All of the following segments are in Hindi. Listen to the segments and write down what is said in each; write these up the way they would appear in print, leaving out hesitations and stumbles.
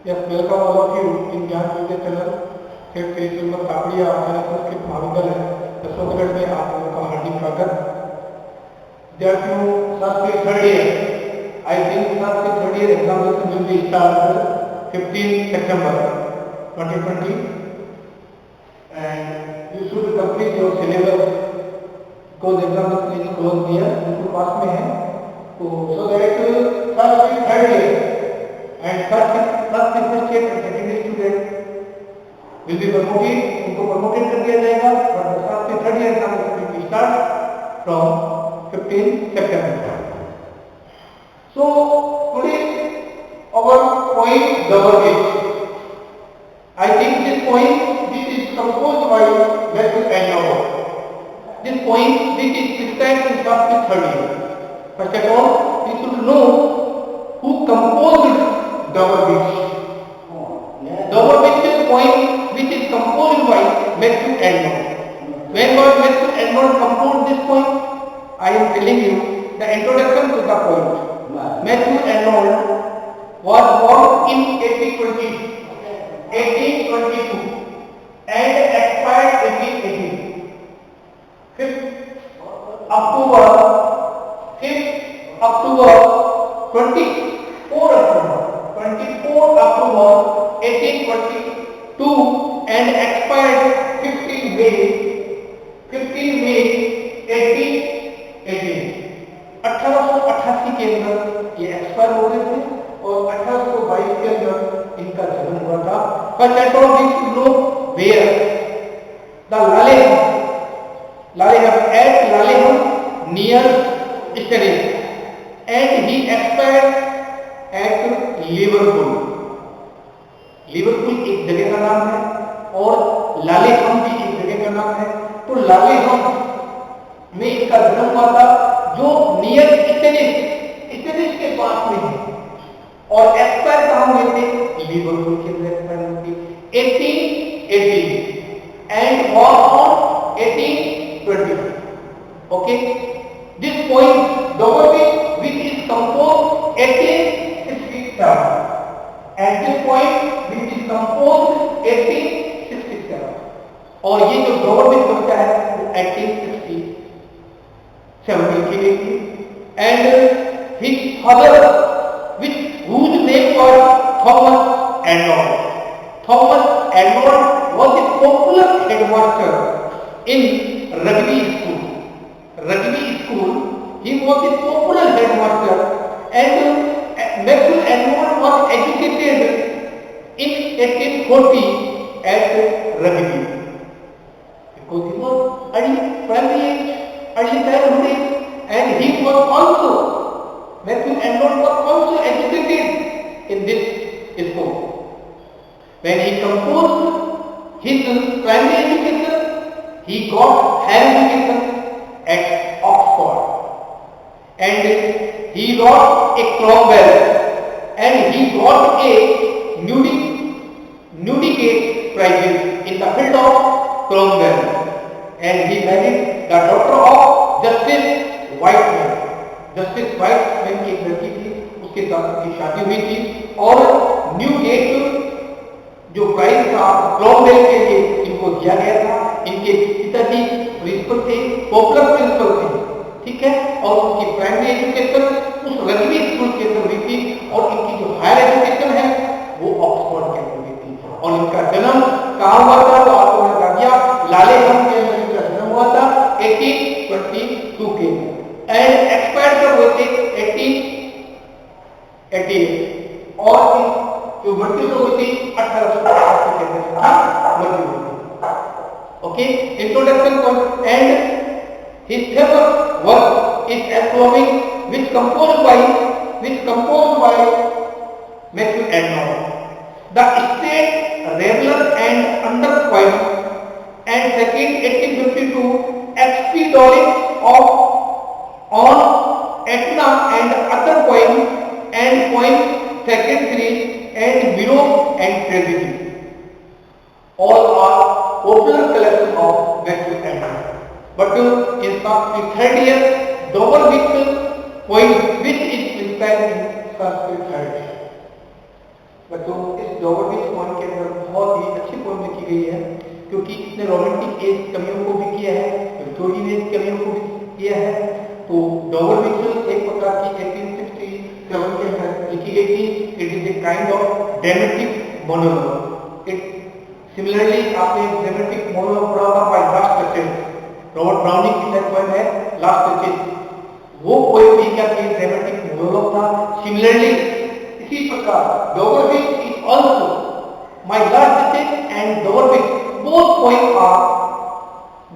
Yes, welcome all of you in ज्ञान मीडिया चैनल से पेश नंबर कापड़िया हमारे संस्कृत महाविद्यालय दसोगढ़ में आप लोगों का हार्दिक स्वागत। विद्यार्थियों, Sanskrit third year, I think Sanskrit third year examination will be start 15 September 2020 and you should complete your syllabus because examination is closed here, बिल्कुल पास में है। तो so that Sanskrit third year and first associate and secondary student will be promoted, उनको promoted कर दिया जाएगा। but the first and third year examination will start from 15 September. So today our point double gauge. I think this point this is composed by Matthew and Noah. This point this is prescribed in first and third year. First of all, we should know who composed double gauge. Double gauge point which is composed by Matthew and Noah. When was Matthew and Noah composed this point? I am telling you the introduction to the point. Matthew and Noah was born in 1822 and expired 1818. 5th October 24 October 1822 and expired 15 May 1818. 1888 के अंदर ये एक्सपायर हो गए थे और 1822 के अंदर इनका जन्म हुआ था। First and foremost we should know where the Laleham at Laleham near Sterling and he expired at Liverpool. Liverpool एक जगह का नाम है और लालेहम भी एक जगह का नाम है। तो लालेहम में इनका जन्म हुआ था जो नियर स्टेनिस के पास में है और एक्सपायर कहां हुए थे? लिवरपूल के अंदर एक्सपायर हुए थे 1818 and was on 1820। Okay, this point Dogovich which is composed 1867 and this point which is composed 1867 और ये जो डोगोविच बनता है वो 1867 की and his father which whose name was Thomas Arnold. Thomas Arnold was a popular headmaster in rugby school. He was a popular headmaster and Matthew Arnold was educated in 1840 at rugby because he was primary age, early childhood age, and he was also Matthew Arnold was also educated in this school. When he composed his primary education, he got higher education at Oxford and he got a Cromwell and he got a Newdigate Prize in the field of Cromwell and he married the daughter of Justice Whiteman. Justice Whiteman की एक लड़की थी, उसके साथ उसकी शादी हुई थी और न्यूगेट जो प्राइज था क्रोमवेल के लिए इनको दिया गया था। इनके पिताजी प्रिंसिपल थे, पॉपुलर प्रिंसिपल थे, ठीक है, और उनकी प्राइमरी एजुकेशन उस रग्बी स्कूल के अंदर हुई थी और इनकी जो हायर एजुकेशन है वो ऑक्सफोर्ड के अंदर हुई थी और इनका जन्म कहाँ हुआ था? तो आपको मैं बता दिया, लालेहम के अंदर इनका जन्म हुआ था 1822 के एंड एक्सपायर कब हुए थे? 1888 और जो मृत्यु तो हुई थी 1850 के अंदर मृत्यु हुई थी। Okay, introduction and his famous work is Astronomy which composed by Matthew Arnold. The state Rambler and Underpoint and second 1852 expedition on Etna and other point and point second three and Bureau and Tragedy. All are popular collection of Matthew Arnold. But in the third year, double point which is prescribed in Sanskrit third. बच्चों इस रॉबर्ट बीच पोएम के अंदर बहुत ही अच्छी पोएम लिखी गई है, क्योंकि इसने रोमांटिक एज कवियों को भी किया है, विक्टोरियन एज कवियों को भी किया है। तो रॉबर्ट बीच एक प्रकार की 1867 के अंदर लिखी गई थी। It is a kind of dramatic monologue. It similarly आपने ड्रामेटिक मोनोलॉग पढ़ा होगा by last Churchill. Robert browning की पोएम है लास्ट चर्चिल, वो पोएम भी क्या थी? ड्रामेटिक मोनोलॉग था। सिमिलरली इसी प्रकार Robert beach is also my last Churchill and Robert beach both poems are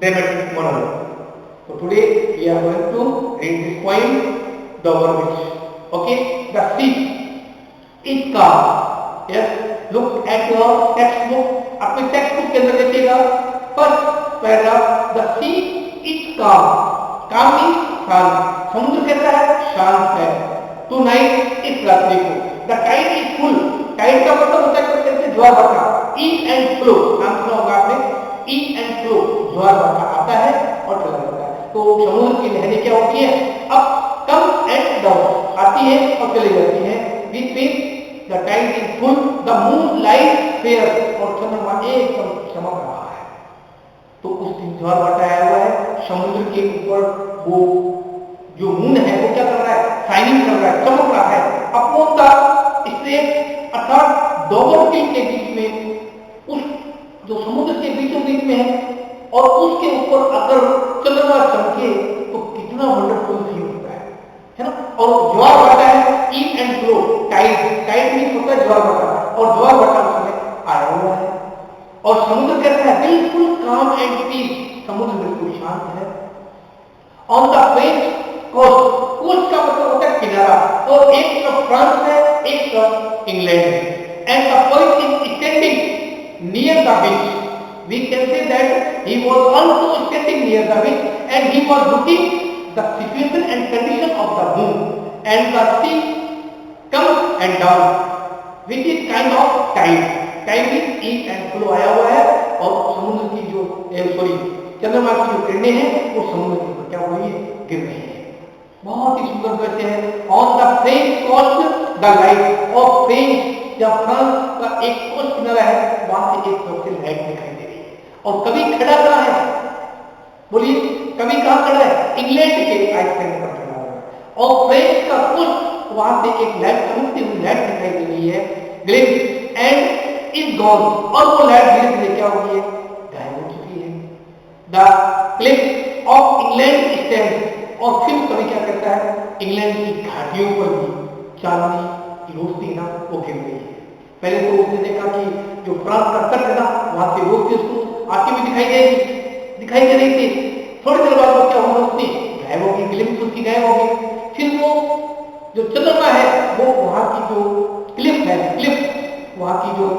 dramatic monologue. So today we are going to read this poem, The Overwitch. Okay, the sea is calm. Yes, look at your textbook. अपने textbook के अंदर देखिएगा first paragraph, the sea is calm. Calm means शांत। समुद्र कहता है शांत है। Tonight इस रात्रि को the tide is full. Tide का मतलब होता है कैसे? ज्वार भाटा। इन एंड फ्लो, नाम सुना होगा आपने। इन एंड फ्लो, ज्वार भाटा आता है और चला जाता है। तो समुद्र की लहरें क्या होती है? अप कम एंड डाउन, आती है और चली जाती है। Which means the tide is full, the moon light fair, और चंद्रमा एकदम चमक रहा है। तो उस दिन ज्वार भाटा आया हुआ है। समुद्र के ऊपर वो जो मून है वो क्या कर रहा है? शाइनिंग कर रहा है, चमक रहा है। अपॉन द स्ट्रेट, अर्थात डोगरफील्ड के बीच में, उस जो समुद्र के बीचों बीच में है, और उसके ऊपर अगर चंद्रमा चमके तो कितना वंडरफुल फील होता है ना। और ज्वार भाटा है, in and flow, tide, tide means होता है ज्वार भाटा, और ज्वार भाटा उसमें आया हुआ है। और समुद्र कहता है बिल्कुल काम एंड पीस, समुद्र बिल्कुल शांत है। On the French coast, coast का मतलब होता है किनारा, और एक तरफ फ्रांस है, एक तरफ इंग्लैंड है। And the poet is standing near the beach. We can say that he was also standing near the beach, and he was looking the situation and condition of the moon, and the sea comes and down, which is kind of tide. Tide means in and flow आया हुआ है, और समुद्र की जो चंद्रमा की जो किरणें हैं वो समुद्र के ऊपर क्या हो रही है? गिर रही है। बहुत ही सुंदर दृश्य है। On the French coast the light of French, जब फ्रांस का एक कोस्ट किनारा है वहां से एक तरफ से लाइट दिखाई दे रही है। और कभी खड़ा कहां है? बोलिए, कभी कहां खड़ा है? इंग्लैंड के आइसलैंड पर खड़ा हुआ है। और फ्रेंच का कोस्ट, वहां से एक लाइट, चमकती हुई लाइट दिखाई दे रही है, ग्लिम्स, एंड इज गॉन, और वो लाइट धीरे धीरे क्या हो गई है? गायब हो चुकी है। The Cliff of England stand, और फिर कभी क्या करता है? इंग्लैंड की घाटियों पर भी चांदनी की रोशनी ना वो गिर गई है। पहले तो उसने देखा कि जो फ्रांस का तट है ना, वहां से रोशनी उसको आती हुई दिखाई दे रही थी। थोड़ी देर बाद वो क्या हुआ? रोशनी गायब हो गई, ग्लिम्स उसकी गायब हो गई। फिर वो जो चंद्रमा है वो वहां की जो क्लिफ है, क्लिफ वहां की जो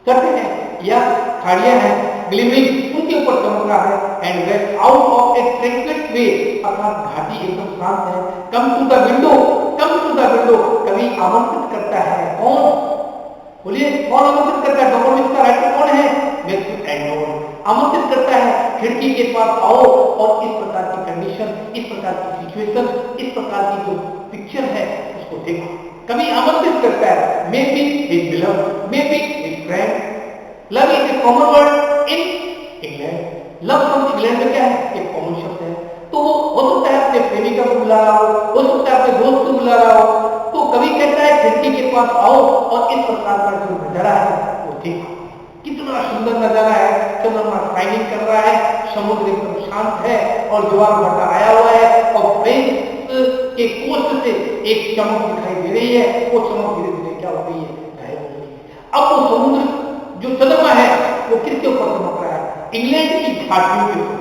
तट है या खाड़ियां हैं, ग्लिमिंग, उनके ऊपर चमक रहा है। And west out of a tranquil way, अर्थात घाटी एकदम शांत है। Come to the window, come to the window, कभी आमंत्रित करता है। कौन? बोलिए, कौन आमंत्रित करता है? डॉक्टर इसका राइटर कौन है? वेस्ट एंड आमंत्रित करता है, खिड़की के पास आओ और इस प्रकार की कंडीशन, इस प्रकार की सिचुएशन, इस प्रकार की जो पिक्चर है उसको देखो। कभी आमंत्रित करता है। May be his beloved, may be his friend. Love is a common word in England. Love शब्द इंग्लैंड में क्या है? एक कॉमन शब्द है। तो वो हो सकता है अपने प्रेमिका को बुला रहा हो सकता है अपने दोस्त को बुला रहा हो। तो कभी कहता है खिड़की के पास आओ और इस प्रकार का जो नजारा है वो देखो। कितना सुंदर नजारा है, चंद्रमा शाइनिंग कर रहा है, समुद्र एकदम शांत है और ज्वार भाटा आया हुआ है, और फ्रेंच के कोस्ट से एक चमक दिखाई दे रही है। वो चमक धीरे धीरे क्या हो गई है? गायब हो गई है। अब वो समुद्र जो चंद्रमा है वो किसके ऊपर चमक रहा है? इंग्लैंड की घाटियों के ऊपर।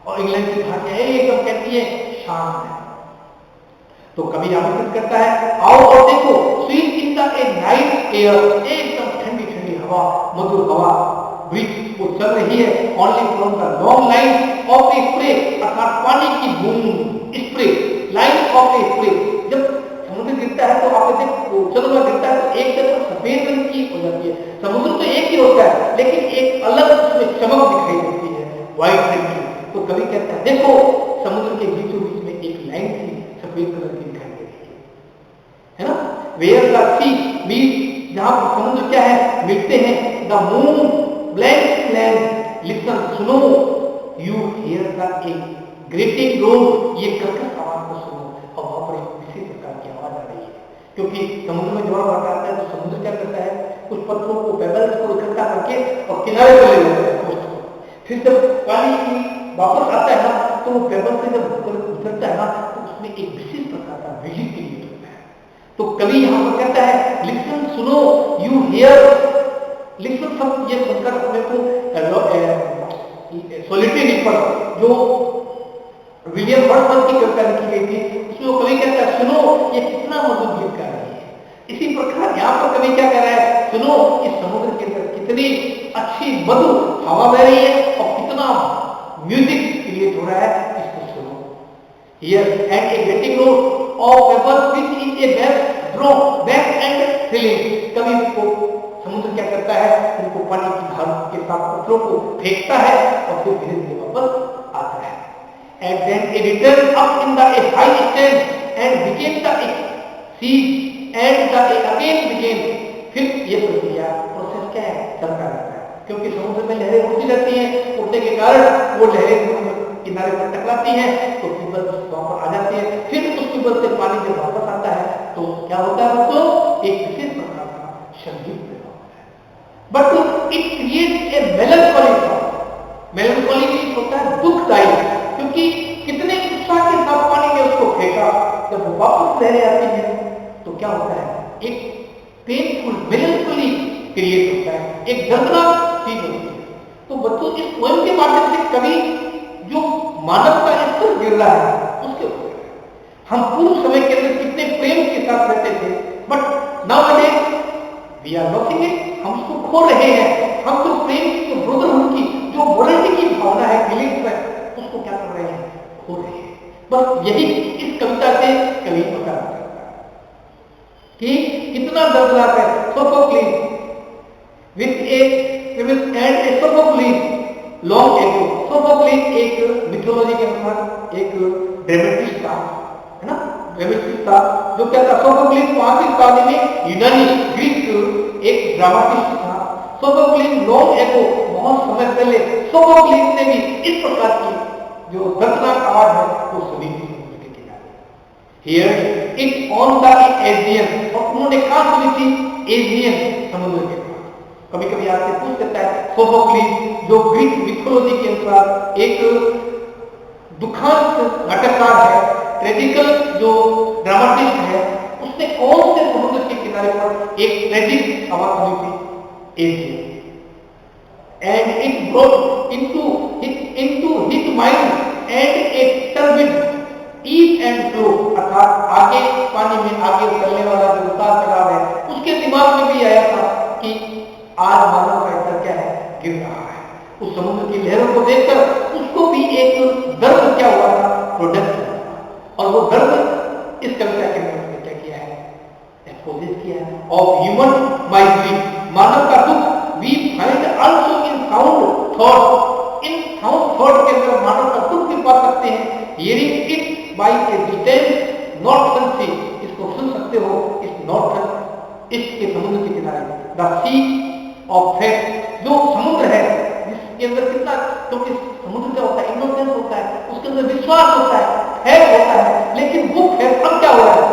और इंग्लैंड की घाटियां एकदम कहती है शांत है। तो कभी आमंत्रित करता है, आओ और देखो, sweet in the A night air, एकदम ठंडी ठंडी हवा, मधुर हवा, ब्रीज वो चल रही है। Only from the long line of A spray, अर्थात पानी की बूंद, spray, line of A spray. जब समुद्र गिरता है तो आपने देखो, चंद्रमा गिरता है तो एक तरफ सफेद रंग की हो जाती है। समुद्र तो एक ही होता है लेकिन एक अलग उसमें चमक दिखाई देती है, व्हाइट रंग की। तो कभी कहता है देखो, समुद्र के बीचों बीच में एक लाइन थी सफेद कलर की दिखाई दे रही है ना। वेयर द सी मीट्स जहां पर समुद्र क्या है मिलते हैं, the moon blank land listen सुनो, you hear the a grating road, ये कर्कश आवाज को सुनो। और वहां पर एक किसी प्रकार की आवाज आ रही है, क्योंकि समुद्र में ज्वार भाटा आता है तो समुद्र क्या करता है, कुछ पत्थरों को पेबल्स को इकट्ठा करके और किनारे पर ले जाता है कोस्ट को। फिर जब पानी वापस आता है ना तो वो पेबल से जब उतरता है ना तो उसमें एक विशेष प्रकार का म्यूजिक क्रिएट होता है। तो कवि यहाँ पर कहता है लिसन सुनो, यू हियर, लिसन सब ये सुनकर अपने को सोलिटरी रीपर जो विलियम वर्ड्सवर्थ की कविता लिखी गई थी उसमें वो कवि कहता है सुनो ये कितना मधुर गीत गा रही है। इसी प्रकार यहाँ पर कवि क्या कह रहा है, सुनो इस समुद्र के अंदर कितनी अच्छी मधुर हवा बह रही है और कितना म्यूजिक क्रिएट हो रहा है, इसको सुनो। Here and A getting road of papers which is a best draw back and feeling, कवि को समुद्र क्या करता है, उनको पानी की धार के साथ पत्थरों को फेंकता है और फिर धीरे धीरे वापस आता है। And then it returned up in the a high stand and became the sea and the again began, फिर ये प्रक्रिया प्रोसेस क्या है, चलता रहता है, क्योंकि समुद्र में लहरें उठती रहती हैं, उठने के कारण वो लहरें किनारे पर टकराती हैं तो पीपल वहां पर आ जाती है, फिर उस पीपल से पानी जब वापस आता है तो क्या होता है बच्चों, एक विशेष प्रकार का संगीत पैदा होता है। But it creates a melancholy sound, melancholy means होता है दुखदायी, क्योंकि कितने उत्साह के साथ पानी में उसको फेंका, जब वो वापस लहरें आती हैं तो क्या होता है, एक पेनफुल मेलनकॉली क्रिएट होता है, एक दर्दनाक चीज होती है। तो बच्चों इस पोएम के माध्यम से कवि जो मानव का स्तर गिर रहा है उसके ऊपर, हम पूर्व समय के अंदर कितने प्रेम के साथ रहते थे, but now we are losing it, हम उसको खो रहे हैं, हम तो प्रेम की जो ब्रदरहुड की जो मोरालिटी की भावना है, फीलिंग्स है, उसको क्या कर रहे हैं, खो रहे हैं। बस यही इस कविता से कवि पता करता है कि कितना दर्दनाक है। Sophocles with A Sophocles long ago, Sophocles एक मिथोलॉजी के अनुसार एक ड्रामेटिस्ट था, है ना, ड्रामेटिस्ट था जो क्या था, सोफोक्लिस 5वीं शताब्दी में यूनानी ग्रीक एक ड्रामाटिस्ट था। सोफोक्लिस लॉन्ग एगो, बहुत समय पहले सोफोक्लिस ने भी इस प्रकार की जो दर्दनाक आवाज है वो सुनी थी समुद्र के किनारे। Here it on the Aegean, और उन्होंने कहां सुनी थी, एजियन समुद्र के पास। कभी कभी आपसे पूछ सकता है, सोफोक्लिस जो ग्रीक मिथोलॉजी के अनुसार एक दुखांत नाटककार है, ट्रेजिकल जो ड्रामाटिस्ट है, उसने कौन से समुद्र के किनारे पर एक ट्रेजिक आवाज सुनी थी, Aegean. And it brought into his mind and a turbid ease and flow, अर्थात आगे पानी में आगे चलने वाला जो उतार चढ़ाव है उसके दिमाग में भी आया था कि आज मानव का स्तर क्या है, गिर रहा है। उस समुद्र की लहरों को देखकर उसको भी एक दर्द क्या हुआ था, प्रोडक्ट हुआ, और वो दर्द इस कविता के अंदर क्या किया है, एक्सपोज किया है। ऑफ ह्यूमन माइजरी, मानव का दुख we find also in sound thought, in sound thought के अंदर मानव का दुख भी पा सकते हैं। hearing it by a distance not fancy, इसको सुन सकते हो इस नॉर्थ इसके समुद्र के किनारे। the sea of faith, जो समुद्र है जिसके अंदर कितना, क्योंकि समुद्र क्या होता है, इनोसेंस होता है, उसके अंदर विश्वास होता है होता है, लेकिन वो फैक्ट अब क्या हो रहा है,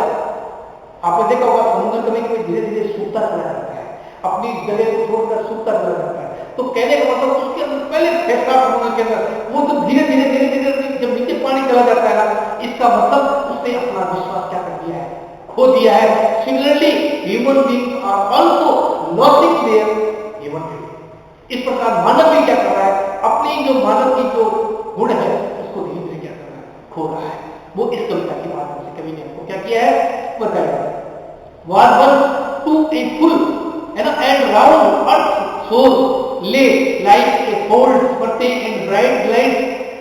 आपने देखा होगा समुद्र कभी कभी धीरे धीरे सूखता चला जाता है, अपनी जगह को छोड़कर सूखता चला जाता है। तो कहने का मतलब उसके अंदर पहले फैसला समुद्र के अंदर वो तो धीरे धीरे जब नीचे पानी चला जाता है ना, इसका मतलब उसने अपना विश्वास क्या कर दिया है, खो दिया है। Similarly human beings are also losing their human feeling, इस प्रकार मानव भी क्या कर रहा है, अपनी जो मानव की जो गुण है उसको धीरे धीरे क्या कर रहा है, खो रहा है। वो इस कविता के माध्यम से कवि ने हमको क्या किया है, बताया। was once to a full and round earth shore lay like a fold birthday and bright light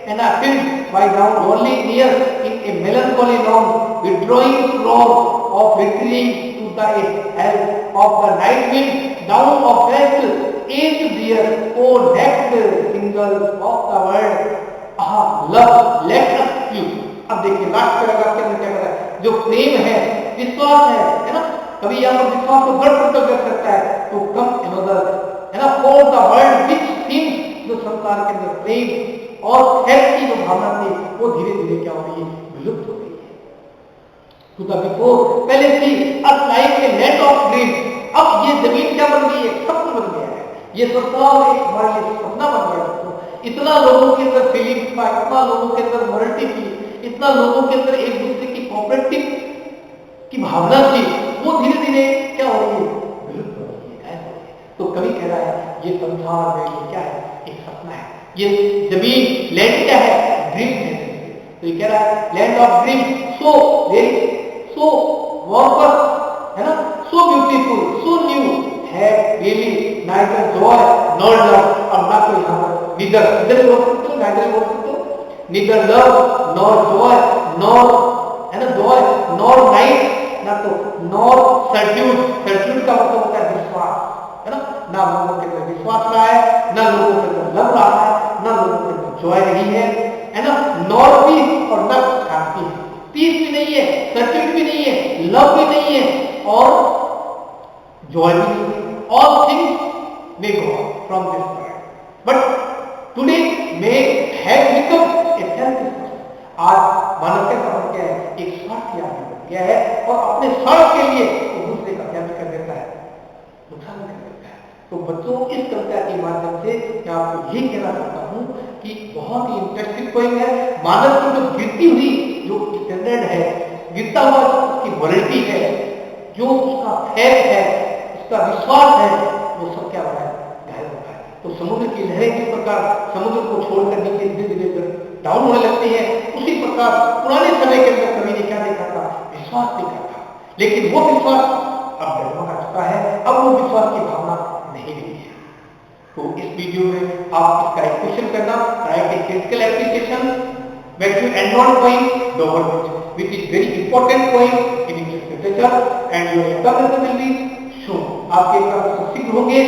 and are filled by down only near in a melancholy long withdrawing roar of retreating to the hell of the night wind down of west age dear o next singles of the world love let us you। अब देखिए लास्ट पैराग्राफ के अंदर क्या कर रहा है, जो प्रेम है, विश्वास है ना, कभी यहाँ पर विश्वास को दृढ़ करके व्यक्त करता है तो कम अनदर, है ना, for the world which things, जो संसार के अंदर प्रेम और हेल्थ की जो भावना थी वो धीरे धीरे क्या हो रही है, विलुप्त हो रही है। टू द बिफोर, पहले थी us like a land of dream, अब ये जमीन क्या बन गई है, स्वप्न बन गया है। ये संसार एक हमारे लिए सपना बन गया है। इतना लोगों के अंदर फीलिंग्स का, इतना लोगों के अंदर मल्टी फीलिंग, इतना लोगों के अंदर एक दूसरे की कोऑपरेटिव की भावना थी, वो धीरे धीरे क्या हो रही है, विलुप्त हो रही है। तो कवि कह रहा है ये संसार में क्या है, एक सपना है। ये जमीन लैंड क्या है, ड्रीम है। तो ये कह रहा है land of dream, so very so works, है ना, so beautiful, so new, hath really neither joy nor love, और ना कोई यहाँ पर नीदर बोल सकते हो, नाइदर बोल सकते हो, neither love nor Joy nor, है ना, जॉय नॉर नाइट, ना तो नॉर सर्ट्यूड, सर्ट्यूड का मतलब होता है विश्वास, है ना लोगों के अंदर विश्वास रहा है, ना लोगों के अंदर लव रहा है, ना लोगों के अंदर जॉय नहीं है ना, नॉर पीस और ना शांति है। पीस भी नहीं है, सर्ट्यूड भी नहीं है, लव भी नहीं है और जॉय भी नहीं है। All things may go from this world, but today may have become a selfish person. आज मानव का बन गया है, एक स्वार्थी आदमी बन गया है और अपने स्वार्थ के लिए वो दूसरे का क्या कर देता है, नुकसान कर देता है। तो बच्चों, इस कविता के माध्यम से मैं आपको यही कहना चाहता हूँ कि बहुत ही इंटरेस्टिंग पॉइंट है। मानव की जो गिरती हुई जो स्टैंडर्ड है, गिरता हुआ जो उसकी क्वालिटी है, जो उसका फेथ है, उसका विश्वास है, वो सब क्या हो रहा है, घायल हो रहा है। तो समुद्र की लहरें किस प्रकार समुद्र को छोड़कर नीचे धीरे धीरे डाउन होने लगती है, उसी प्रकार पुराने समय के अंदर कवि ने क्या देखा था, विश्वास देखा था। लेकिन वो विश्वास अब डगमगा चुका है, अब वो विश्वास की भावना नहीं रही है। तो इस वीडियो में आप इसका एक क्वेश्चन करना, right a critical application back to end-on point, Dover Bridge, which is very important point in English literature, and your examination will be shown. आपके एग्जाम सिद्ध होंगे